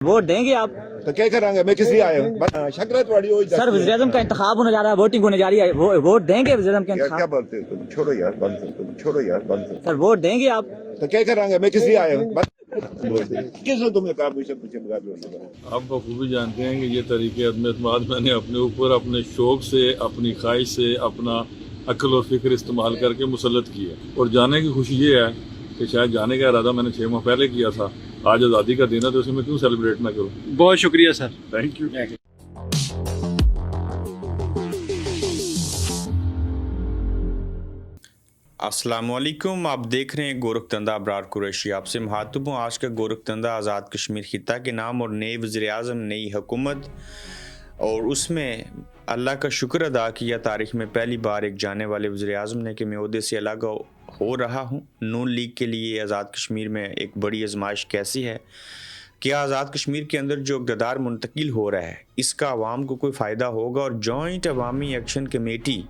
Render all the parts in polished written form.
Vote देंगे आप? तो क्या करेंगे? मैं किस लिए आया हूँ? शकरत वाली हो सर वज़ीर-ए-आज़म का इंतखाब होने जा रहा है, वोटिंग होने जा रही है, वोट देंगे वज़ीर-ए-आज़म के क्या इंतखाब? बोलते हो तुम? छोड़ो यार, बंद करो तुम, छोड़ो यार, बंद करो। सर वोट देंगे आप? तो क्या करेंगे? मैं किस लिए आया हूँ? किसने तुमने कहा मुझसे पूछे बगैर? आप बखूबी जानते हैं कि ये तरीके अदम एतमाद मैंने अपने ऊपर अपने शौक से, अपनी ख्वाहिश से, अपना अक्ल और फिक्र इस्तेमाल करके मुसलत की है। और जाने की खुशी ये है कि शायद जाने का इरादा मैंने 6 माह पहले किया था। आज आज़ादी का दिन है तो उसे मैं क्यों सेलिब्रेट ना करूँ। बहुत शुक्रिया सर। Thank you. अस्सलामुअलैकुम, आप देख रहे हैं गोरखतंदा अबरार कुरैशी। आपसे मुखातिब हूँ। आज का गोरखतंदा आज़ाद कश्मीर खिता के नाम और नए वज़ीर-ए-आज़म, नई हुकूमत, और उसमें अल्लाह का शुक्र अदा किया तारीख़ में पहली बार एक जाने वाले वज़ीर-ए-आज़म ने कि मैं ओहदे से अलग हो रहा हूँ। नून लीग के लिए आज़ाद कश्मीर में एक बड़ी आजमाइश कैसी है? क्या आज़ाद कश्मीर के अंदर जो इक़्तिदार मुंतकिल हो रहा है इसका आवाम को कोई फ़ायदा होगा? और जॉइंट अवामी एक्शन कमेटी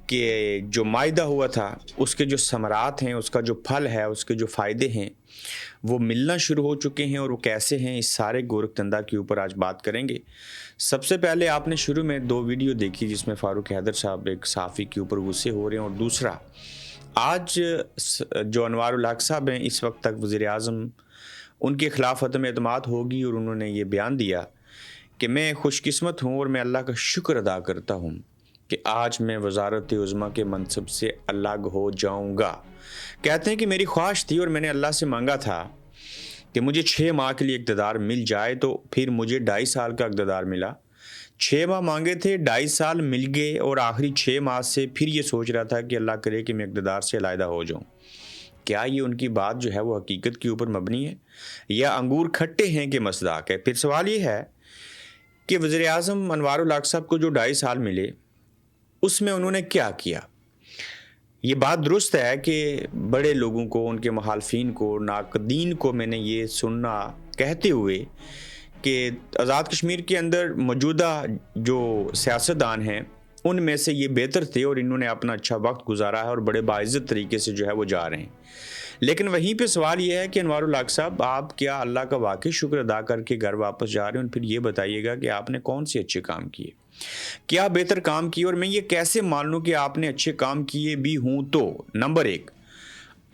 कि जो मायदा हुआ था उसके जो समरात हैं, उसका जो फल है, उसके जो फ़ायदे हैं वो मिलना शुरू हो चुके हैं, और वो कैसे हैं, इस सारे गोरखतंदा के ऊपर आज बात करेंगे। सबसे पहले आपने शुरू में 2 वीडियो देखी जिसमें फ़ारूक हैदर साहब एक सहाफ़ी के ऊपर गुस्से हो रहे हैं, और दूसरा आज जो अनवारुल हक साहब हैं इस वक्त तक वज़ीर-ए-आज़म, उनके ख़िलाफ़ अदम एतमाद होगी, और उन्होंने ये बयान दिया कि मैं खुशकिस्मत हूँ और मैं अल्लाह का शुक्र अदा करता हूँ कि आज मैं वज़ारत उज़्मा के मनसब से अलग हो जाऊँगा। कहते हैं कि मेरी ख्वाहिश थी और मैंने अल्लाह से मांगा था कि मुझे 6 माह के लिए इक़्तिदार मिल जाए, तो फिर मुझे 2.5 साल का इक़्तिदार मिला। 6 माह मांगे थे, 2.5 साल मिल गए, और आखिरी 6 माह से फिर ये सोच रहा था कि अल्लाह करे कि मैं इक़्तिदार से अलहदा हो जाऊँ। क्या ये उनकी बात जो है वो हकीकत के ऊपर मबनी है या अंगूर खट्टे हैं कि मज़ाक है? फिर सवाल ये है कि वज़ीर-ए-आज़म अनवारुल हक साहब को जो 2.5 साल मिले उसमें उन्होंने क्या किया? ये बात दुरुस्त है कि बड़े लोगों को, उनके मुखालफिन को, नाक़दीन को मैंने ये सुनना कहते हुए कि आज़ाद कश्मीर के अंदर मौजूदा जो सियासतदान हैं उनमें से ये बेहतर थे और इन्होंने अपना अच्छा वक्त गुजारा है और बड़े बाइज़्ज़त तरीके से जो है वो जा रहे हैं। लेकिन वहीं पे सवाल ये है कि अनवारुल हक साहब, आप क्या अल्लाह का वाकई शुक्र अदा करके घर वापस जा रहे हैं? और फिर ये बताइएगा कि आपने कौन से अच्छे काम किए, क्या बेहतर काम किए, और मैं ये कैसे मान लूँ कि आपने अच्छे काम किए भी हूँ? तो नंबर 1,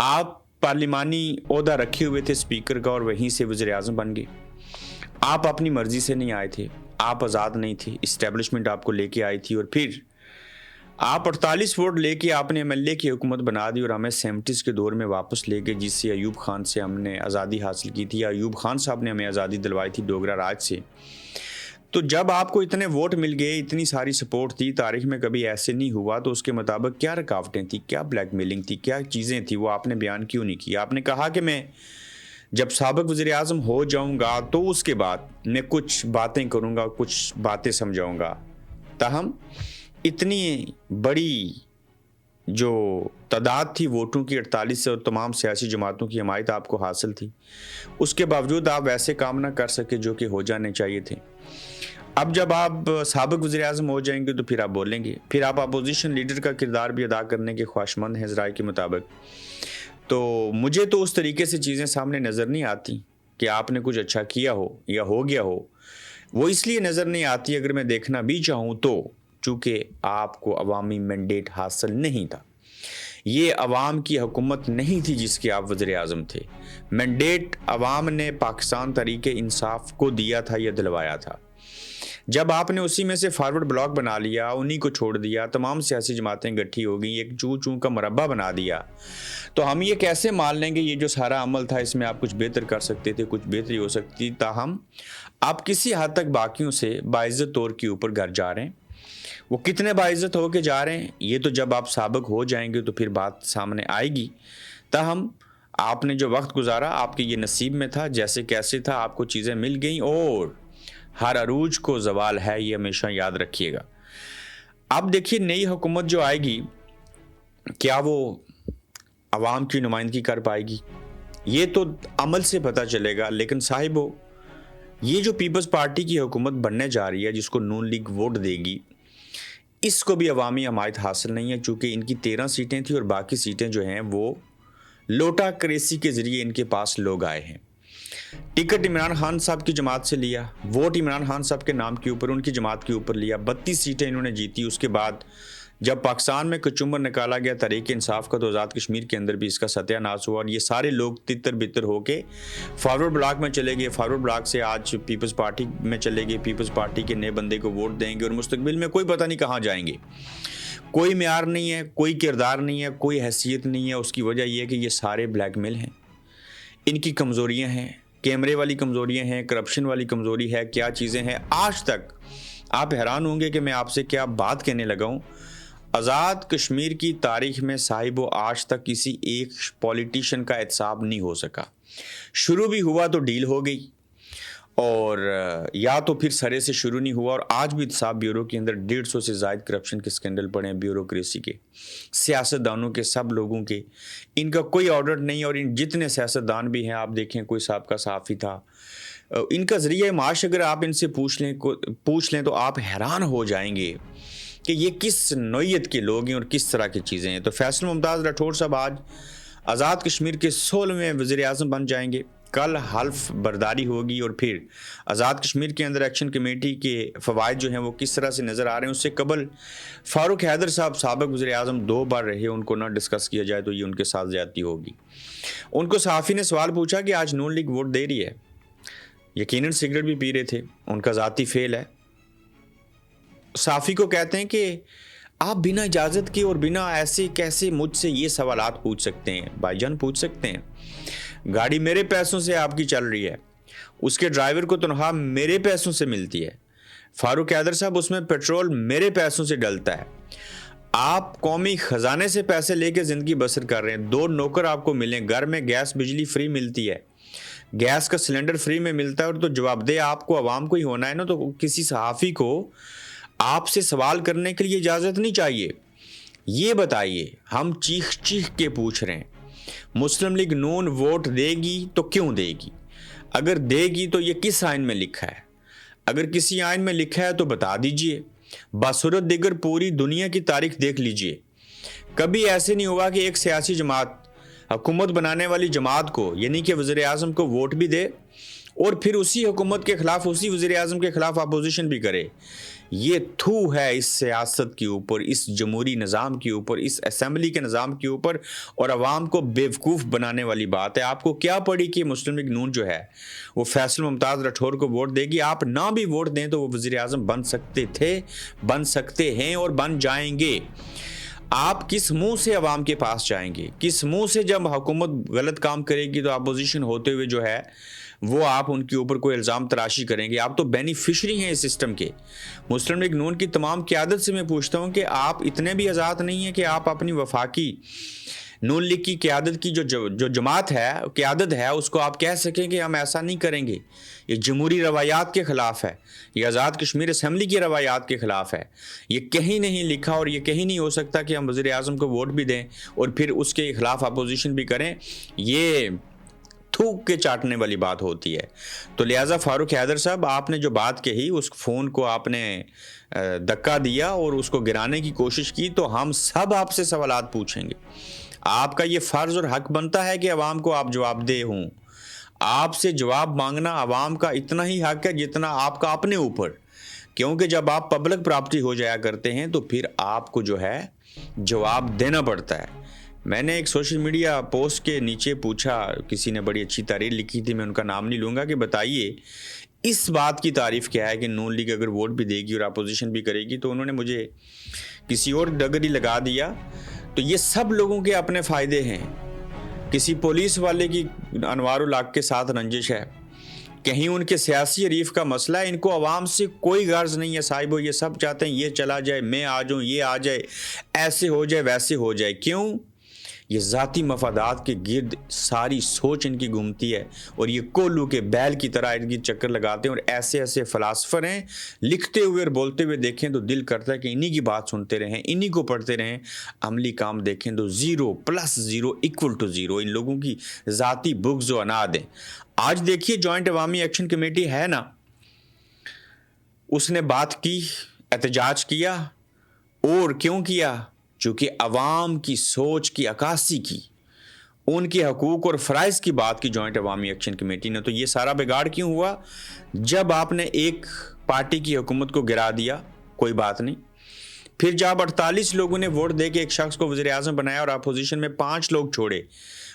आप पार्लिमानी ओहदा रखे हुए थे स्पीकर का और वहीं से वज़ीर-ए-आज़म बन गए। आप अपनी मर्ज़ी से नहीं आए थे, आप आज़ाद नहीं थे, इस्टेब्लिशमेंट आपको लेके आई थी, और फिर आप 48 वोट लेके आपने एमएलए की हुकूमत बना दी और हमें 70s के दौर में वापस ले गए, जिससे अयूब खान से हमने आज़ादी हासिल की थी। अयूब खान साहब ने हमें आज़ादी दिलवाई थी डोगरा राज से। तो जब आपको इतने वोट मिल गए, इतनी सारी सपोर्ट थी, तारीख में कभी ऐसे नहीं हुआ, तो उसके मुताबिक क्या रुकावटें थी, क्या ब्लैकमेलिंग थी, क्या चीज़ें थी, वो आपने बयान क्यों नहीं किया? आपने कहा कि मैं जब साबिक़ वज़ीर-ए-आज़म हो जाऊंगा तो उसके बाद मैं कुछ बातें करूंगा, कुछ बातें समझाऊंगा। ताहम इतनी बड़ी जो तादाद थी वोटों की 48 से, और तमाम सियासी जमातों की हमायत आपको हासिल थी, उसके बावजूद आप वैसे काम ना कर सके जो कि हो जाने चाहिए थे। अब जब आप साबिक़ वज़ीर-ए-आज़म हो जाएंगे तो फिर आप बोलेंगे, फिर आप अपोजिशन लीडर का किरदार भी अदा करने के ख्वाहिशमंद हैं ज़राए के मुताबिक। तो मुझे तो उस तरीके से चीज़ें सामने नज़र नहीं आती कि आपने कुछ अच्छा किया हो या हो गया हो। वो इसलिए नज़र नहीं आती, अगर मैं देखना भी चाहूँ तो, चूँकि आपको अवामी मैंडेट हासिल नहीं था। ये अवाम की हुकूमत नहीं थी जिसके आप वज़ीर-ए-आज़म थे। मैंडेट अवाम ने पाकिस्तान तहरीक इंसाफ को दिया था या दिलवाया था। जब आपने उसी में से फॉरवर्ड ब्लॉक बना लिया, उन्हीं को छोड़ दिया, तमाम सियासी जमातें इकट्ठी हो गई, एक चू चू का मरबा बना दिया, तो हम ये कैसे मान लेंगे ये जो सारा अमल था इसमें आप कुछ बेहतर कर सकते थे, कुछ बेहतरी हो सकती? ताहम आप किसी हद तक बाकियों से बाइज़्ज़त तौर के ऊपर घर जा रहे हैं। वो कितने बाइज़्ज़त होके जा रहे हैं ये तो जब आप साबिक़ हो जाएंगे तो फिर बात सामने आएगी। ताहम आपने जो वक्त गुजारा आपके ये नसीब में था, जैसे कैसे था आपको चीज़ें मिल गई, और हर अरूज को ज़वाल है, ये हमेशा याद रखिएगा। अब देखिए नई हुकूमत जो आएगी, क्या वो अवाम की नुमाइंदगी कर पाएगी? ये तो अमल से पता चलेगा। लेकिन साहिबो, ये जो पीपल्स पार्टी की हुकूमत बनने जा रही है, जिसको नून लीग वोट देगी, इसको भी अवामी हमायत हासिल नहीं है, चूँकि इनकी 13 सीटें थी और बाकी सीटें जो हैं वो लोटा क्रेसी के ज़रिए इनके पास लोग आए हैं। टिकट इमरान खान साहब की जमात से लिया, वोट इमरान खान साहब के नाम के ऊपर, उनकी जमात के ऊपर लिया, 32 सीटें इन्होंने जीती। उसके बाद जब पाकिस्तान में कचुम्बर निकाला गया तहरीक इंसाफ का, तो आज़ाद कश्मीर के अंदर भी इसका सत्यानाश हुआ और ये सारे लोग तितर बितर होके फॉरवर्ड ब्लॉक में चले गए। फॉरवर्ड ब्लॉक से आज पीपल्स पार्टी में चले गए, पीपल्स पार्टी के नए बंदे को वोट देंगे और मुस्तकबिल में कोई पता नहीं कहाँ जाएंगे। कोई म्यार नहीं है, कोई किरदार नहीं है, कोई हैसियत नहीं है। उसकी वजह यह है कि ये सारे ब्लैकमेल हैं, इनकी कमज़ोरियाँ हैं, कैमरे वाली कमज़ोरियाँ हैं, करप्शन वाली कमज़ोरी है, क्या चीज़ें हैं। आज तक आप हैरान होंगे कि मैं आपसे क्या बात कहने लगा हूँ। आज़ाद कश्मीर की तारीख में साहिबो आज तक किसी एक पॉलिटिशियन का एहतसाब नहीं हो सका। शुरू भी हुआ तो डील हो गई, और या तो फिर सरे से शुरू नहीं हुआ। और आज भी इंसाफ ब्यूरो के अंदर 150 से ज़ायद करप्शन के स्कैंडल पड़े हैं, ब्यूरोक्रेसी के, सियासतदानों के, सब लोगों के। इनका कोई ऑडिट नहीं। और इन जितने सियासतदान भी हैं, आप देखें कोई साहब सहाफ़ी था, इनका ज़रिया माश अगर आप इनसे पूछ लें तो आप हैरान हो जाएंगे कि ये किस नौइयत के लोग हैं और किस तरह की चीज़ें हैं। तो फैसल मुमताज़ राठौर साहब आज आज़ाद कश्मीर के 16वें वज़ीर-ए-आज़म बन जाएंगे। कल हल्फ बर्दारी होगी और फिर आज़ाद कश्मीर के अंदर एक्शन कमेटी के फ़वाइद जो हैं वो किस तरह से नज़र आ रहे हैं। उससे कबल फ़ारूक हैदर साहब साबिक़ वज़ीर-ए-आज़म 2 बार रहे, उनको ना डिस्कस किया जाए तो ये उनके साथ ज़्यादती होगी। उनको सहाफ़ी ने सवाल पूछा कि आज नून लीग वोट दे रही है, यकीनन सिगरेट भी पी रहे थे, उनका ज़ाती फेल है। साफ़ी को कहते हैं कि आप बिना इजाज़त के और बिना ऐसे कैसे मुझसे ये सवालात पूछ सकते हैं। भाईजान पूछ सकते हैं, गाड़ी मेरे पैसों से आपकी चल रही है, उसके ड्राइवर को तनख्वाह मेरे पैसों से मिलती है, फारूक हैदर साहब उसमें पेट्रोल मेरे पैसों से डलता है, आप कौमी ख़जाने से पैसे लेके ज़िंदगी बसर कर रहे हैं, 2 नौकर आपको मिलें, घर में गैस बिजली फ्री मिलती है, गैस का सिलेंडर फ्री में मिलता है, और तो जवाबदेह आपको आवाम को ही होना है ना। तो किसी सहाफ़ी को आपसे सवाल करने के लिए इजाज़त नहीं चाहिए। ये बताइए, हम चीख चीख के पूछ रहे हैं, मुस्लिम लीग नून वोट देगी तो क्यों देगी? अगर देगी तो ये किस आइन में लिखा है? अगर किसी आइन में लिखा है तो बता दीजिए। बासूरत दिगर पूरी दुनिया की तारीख देख लीजिए, कभी ऐसे नहीं होगा कि एक सियासी जमात हुकूमत बनाने वाली जमात को, यानी कि वज़ीर-ए-आज़म को वोट भी दे और फिर उसी हुकूमत के ख़िलाफ़, उसी वज़ीर-ए-आज़म के ख़िलाफ़ अपोजिशन भी करे। ये थू है इस सियासत के ऊपर, इस जमहूरी निज़ाम के ऊपर, इस असम्बली के निज़ाम के ऊपर, और आवाम को बेवकूफ़ बनाने वाली बात है। आपको क्या पड़ी कि मुस्लिम लीग नून जो है वो फैसल मुमताज़ राठौर को वोट देगी? आप ना भी वोट दें तो वो वज़ीर-ए-आज़म बन सकते थे, बन सकते हैं और बन जाएंगे। आप किस मुंह से अवाम के पास जाएंगे? किस मुंह से जब हुकूमत गलत काम करेगी तो अपोजिशन होते हुए जो है वो आप उनके ऊपर कोई इल्ज़ाम तराशी करेंगे? आप तो बेनिफिशरी हैं इस सिस्टम के। मुस्लिम लीग नून की तमाम क़यादत से मैं पूछता हूँ कि आप इतने भी आज़ाद नहीं हैं कि आप अपनी वफाकी नून लीग की क़यादत की जो जमात है, क़यादत है, उसको आप कह सकें कि हम ऐसा नहीं करेंगे। ये जमहूरी रवायात के ख़िलाफ़ है, ये आज़ाद कश्मीर असम्बली की रवायात के ख़िलाफ़ है। ये कहीं नहीं लिखा और ये कहीं नहीं हो सकता कि हम वज़ीर-ए-आज़म को वोट भी दें और फिर उसके ख़िलाफ़ अपोजिशन भी करें। ये थूक के चाटने वाली बात होती है। तो लिहाजा फारूक हैदर साहब, आपने जो बात कही, उस फ़ोन को आपने धक्का दिया और उसको गिराने की कोशिश की, तो हम सब आपसे सवालात पूछेंगे। आपका ये फ़र्ज़ और हक़ बनता है कि आवाम को आप जवाबदेह हों। आपसे जवाब मांगना आवाम का इतना ही हक़ है जितना आपका अपने ऊपर, क्योंकि जब आप पब्लिक प्रॉपर्टी हो जाया करते हैं तो फिर आपको जो है जवाब देना पड़ता है। मैंने एक सोशल मीडिया पोस्ट के नीचे पूछा, किसी ने बड़ी अच्छी तारीफ लिखी थी, मैं उनका नाम नहीं लूँगा, कि बताइए इस बात की तारीफ़ क्या है कि नून लीग अगर वोट भी देगी और अपोजिशन भी करेगी। तो उन्होंने मुझे किसी और डगरी लगा दिया। तो ये सब लोगों के अपने फ़ायदे हैं। किसी पुलिस वाले की अनवारुल हक के साथ रंजिश है, कहीं उनके सियासी हरीफ का मसला है, इनको आवाम से कोई गर्ज नहीं है साहिबो। ये सब चाहते हैं ये चला जाए, मैं आ जाऊँ, ये आ जाए, ऐसे हो जाए, वैसे हो जाए। क्यों? ये ज़ाती मफादात के गिर्द सारी सोच इनकी घूमती है और ये कोल्लू के बैल की तरह इनकी चक्कर लगाते हैं। और ऐसे ऐसे फ़िलासफ़र हैं, लिखते हुए और बोलते हुए देखें तो दिल करता है कि इन्हीं की बात सुनते रहें, इन्हीं को पढ़ते रहें। अमली काम देखें तो 0 + 0 = 0। इन लोगों की ज़ाती बुग़्ज़ व अनाद हैं। आज देखिए जॉइंट अवामी एक्शन कमेटी है ना, उसने बात की, एहतजाज किया, और क्यों किया? चूँकि अवाम की सोच की अक्कासी की उनके हकूक़ और फ़राइज़ की बात की जॉइंट अवामी एक्शन कमेटी ने। तो ये सारा बिगाड़ क्यों हुआ? जब आपने एक पार्टी की हुकूमत को गिरा दिया, कोई बात नहीं, फिर जब 48 लोगों ने वोट दे के एक शख्स को वज़ीर आज़म बनाया और अपोजिशन में 5 लोग छोड़े,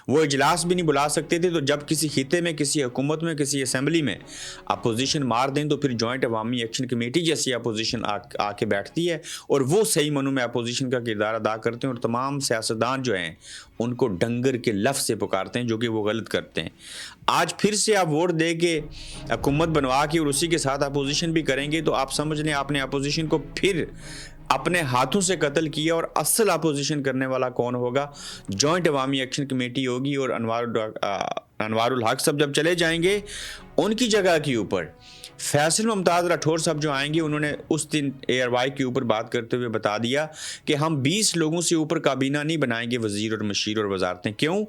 वो इजलास भी नहीं बुला सकते थे, तो जब किसी खिते में, किसी हुकूमत में, किसी असम्बली में अपोजिशन मार दें तो फिर जॉइंट अवामी एक्शन कमेटी जैसी अपोजिशन आके बैठती है और वो सही मनों में अपोजिशन का किरदार अदा करते हैं और तमाम सियासतदान जो हैं उनको डंगर के लफ्ज़ से पुकारते हैं, जो कि वो गलत करते हैं। आज फिर से आप वोट दे के हुकूमत बनवा के और उसी के साथ अपोजिशन भी करेंगे तो आप समझ लें आपने अपोजिशन को फिर अपने हाथों से कत्ल किया। और असल अपोजिशन करने वाला कौन होगा? जॉइंट अवामी एक्शन कमेटी होगी। और अनवारुल हक साहब जब चले जाएंगे, उनकी जगह के ऊपर फैसल मुमताज़ राठौर साहब जो आएंगे, उन्होंने उस दिन ARY के ऊपर बात करते हुए बता दिया कि हम 20 लोगों से ऊपर काबीना नहीं बनाएंगे वज़ीर और मशीर और वजारतें। क्यों?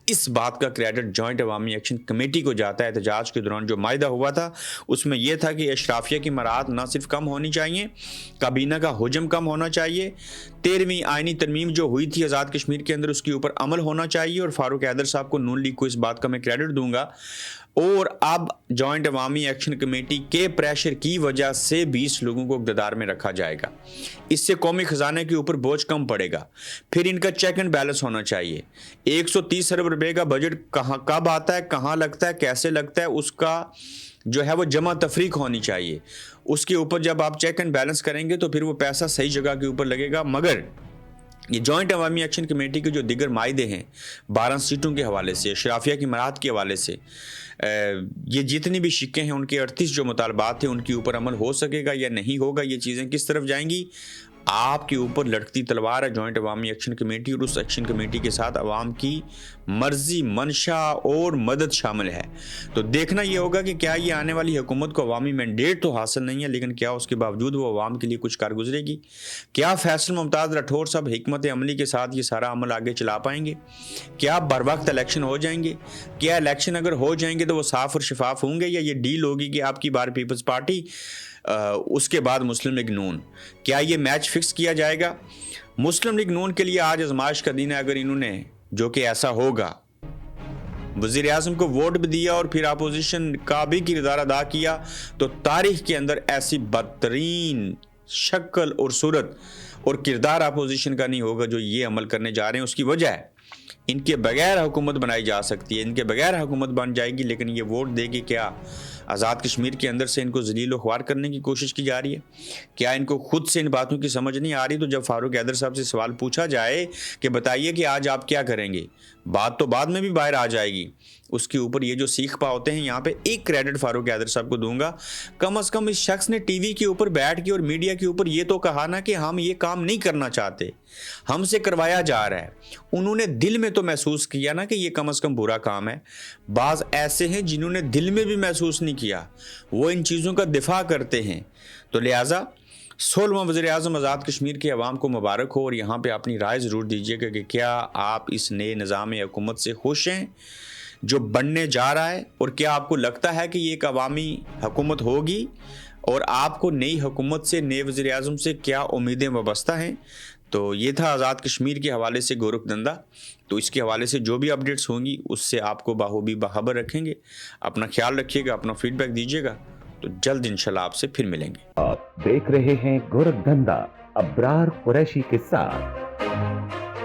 इस बात का क्रेडिट जॉइंट अवामी एक्शन कमेटी को जाता है। एहतजाज के दौरान जो मायदा हुआ था उसमें यह था कि अशराफिया की मराहत ना सिर्फ कम होनी चाहिए, काबीना का हुजम कम होना चाहिए, 13वीं आइनी तरमीम जो हुई थी आज़ाद कश्मीर के अंदर उसके ऊपर अमल होना चाहिए। और फारूक हैदर साहब को, नून लीग को इस बात का मैं क्रेडिट दूंगा। और अब जॉइंट अवामी एक्शन कमेटी के प्रेशर की वजह से 20 लोगों को इक़्तिदार में रखा जाएगा। इससे कौमी ख़जाने के ऊपर बोझ कम पड़ेगा। फिर इनका चेक एंड बैलेंस होना चाहिए। 130 अरब रुपए का बजट कब आता है, कहाँ लगता है, कैसे लगता है, उसका जो है वो जमा तफरीक होनी चाहिए। उसके ऊपर जब आप चेक एंड बैलेंस करेंगे तो फिर वो पैसा सही जगह के ऊपर लगेगा। मगर ये जॉइंट अवामी एक्शन कमेटी के जो दिगर मायदे हैं 12 सीटों के हवाले से, अशराफिया की मराहत के हवाले से, ये जितनी भी शिक्के हैं उनके 38 जो मुतालबात थे उनके ऊपर अमल हो सकेगा या नहीं होगा, ये चीज़ें किस तरफ जाएंगी, आपके ऊपर लटकती तलवार है जॉइंट अवामी एक्शन कमेटी। और उस एक्शन कमेटी के साथ अवाम की मर्जी, मंशा और मदद शामिल है। तो देखना ये होगा कि क्या ये आने वाली हुकूमत को अवामी मैंडेट तो हासिल नहीं है, लेकिन क्या उसके बावजूद वो अवाम के लिए कुछ कर गुजरेगी? क्या फैसल मुमताज़ राठौर साहब हिकमत अमली के साथ ये सारा अमल आगे चला पाएंगे? क्या बर वक्त इलेक्शन हो जाएंगे? क्या इलेक्शन अगर हो जाएंगे तो वो साफ़ और शफाफ होंगे, या ये डील होगी कि आपकी बार पीपल्स पार्टी उसके बाद मुस्लिम लीग नून? क्या ये मैच फिक्स किया जाएगा? मुस्लिम लीग नून के लिए आज आजमाइश का दिन है। अगर इन्होंने, जो कि ऐसा होगा, वज़ीर आज़म को वोट भी दिया और फिर अपोजिशन का भी किरदार अदा किया, तो तारीख के अंदर ऐसी बदतरीन शक्ल और सूरत और किरदार अपोजिशन का नहीं होगा जो ये अमल करने जा रहे हैं। उसकी वजह है इनके बगैर हुकूमत बनाई जा सकती है, इनके बगैर हुकूमत बन जाएगी, लेकिन ये वोट देगी क्या आज़ाद कश्मीर के अंदर से इनको जलील व ख्वार करने की कोशिश की जा रही है? क्या इनको खुद से इन बातों की समझ नहीं आ रही? तो जब फारूक हैदर साहब से सवाल पूछा जाए कि बताइए कि आज आप क्या करेंगे, बात तो बाद में भी बाहर आ जाएगी। उसके ऊपर ये जो सीख पाते हैं, यहाँ पे एक क्रेडिट फारूक हैदर साहब को दूंगा, कम से कम इस शख्स ने टीवी के ऊपर बैठ के और मीडिया के ऊपर ये तो कहा ना कि हम ये काम नहीं करना चाहते, हमसे करवाया जा रहा है। उन्होंने दिल में तो महसूस किया ना कि ये कम से कम बुरा काम है। बाज़ ऐसे हैं जिन्होंने दिल में भी महसूस नहीं किया, वो इन चीज़ों का दिफा करते हैं। तो लिहाजा 16वां वज़ीर आज़म आज़ाद कश्मीर के अवाम को मुबारक हो। और यहाँ पे अपनी राय ज़रूर दीजिएगा कि क्या आप इस नए निज़ाम हुकूमत से खुश हैं जो बनने जा रहा है, और क्या आपको लगता है कि ये एक अवामी हुकूमत होगी, और आपको नई हुकूमत से, नए वज़ीर आज़म से क्या उम्मीदें वाबस्ता हैं? तो ये था आज़ाद कश्मीर के हवाले से गोरखधंधा। तो इसके हवाले से जो भी अपडेट्स होंगी उससे आपको बाखूबी बाखबर रखेंगे। अपना ख्याल रखिएगा, अपना फीडबैक दीजिएगा। तो जल्द इंशाल्लाह आपसे फिर मिलेंगे। आप देख रहे हैं गोरखधंधा अब्रार कुरैशी के साथ।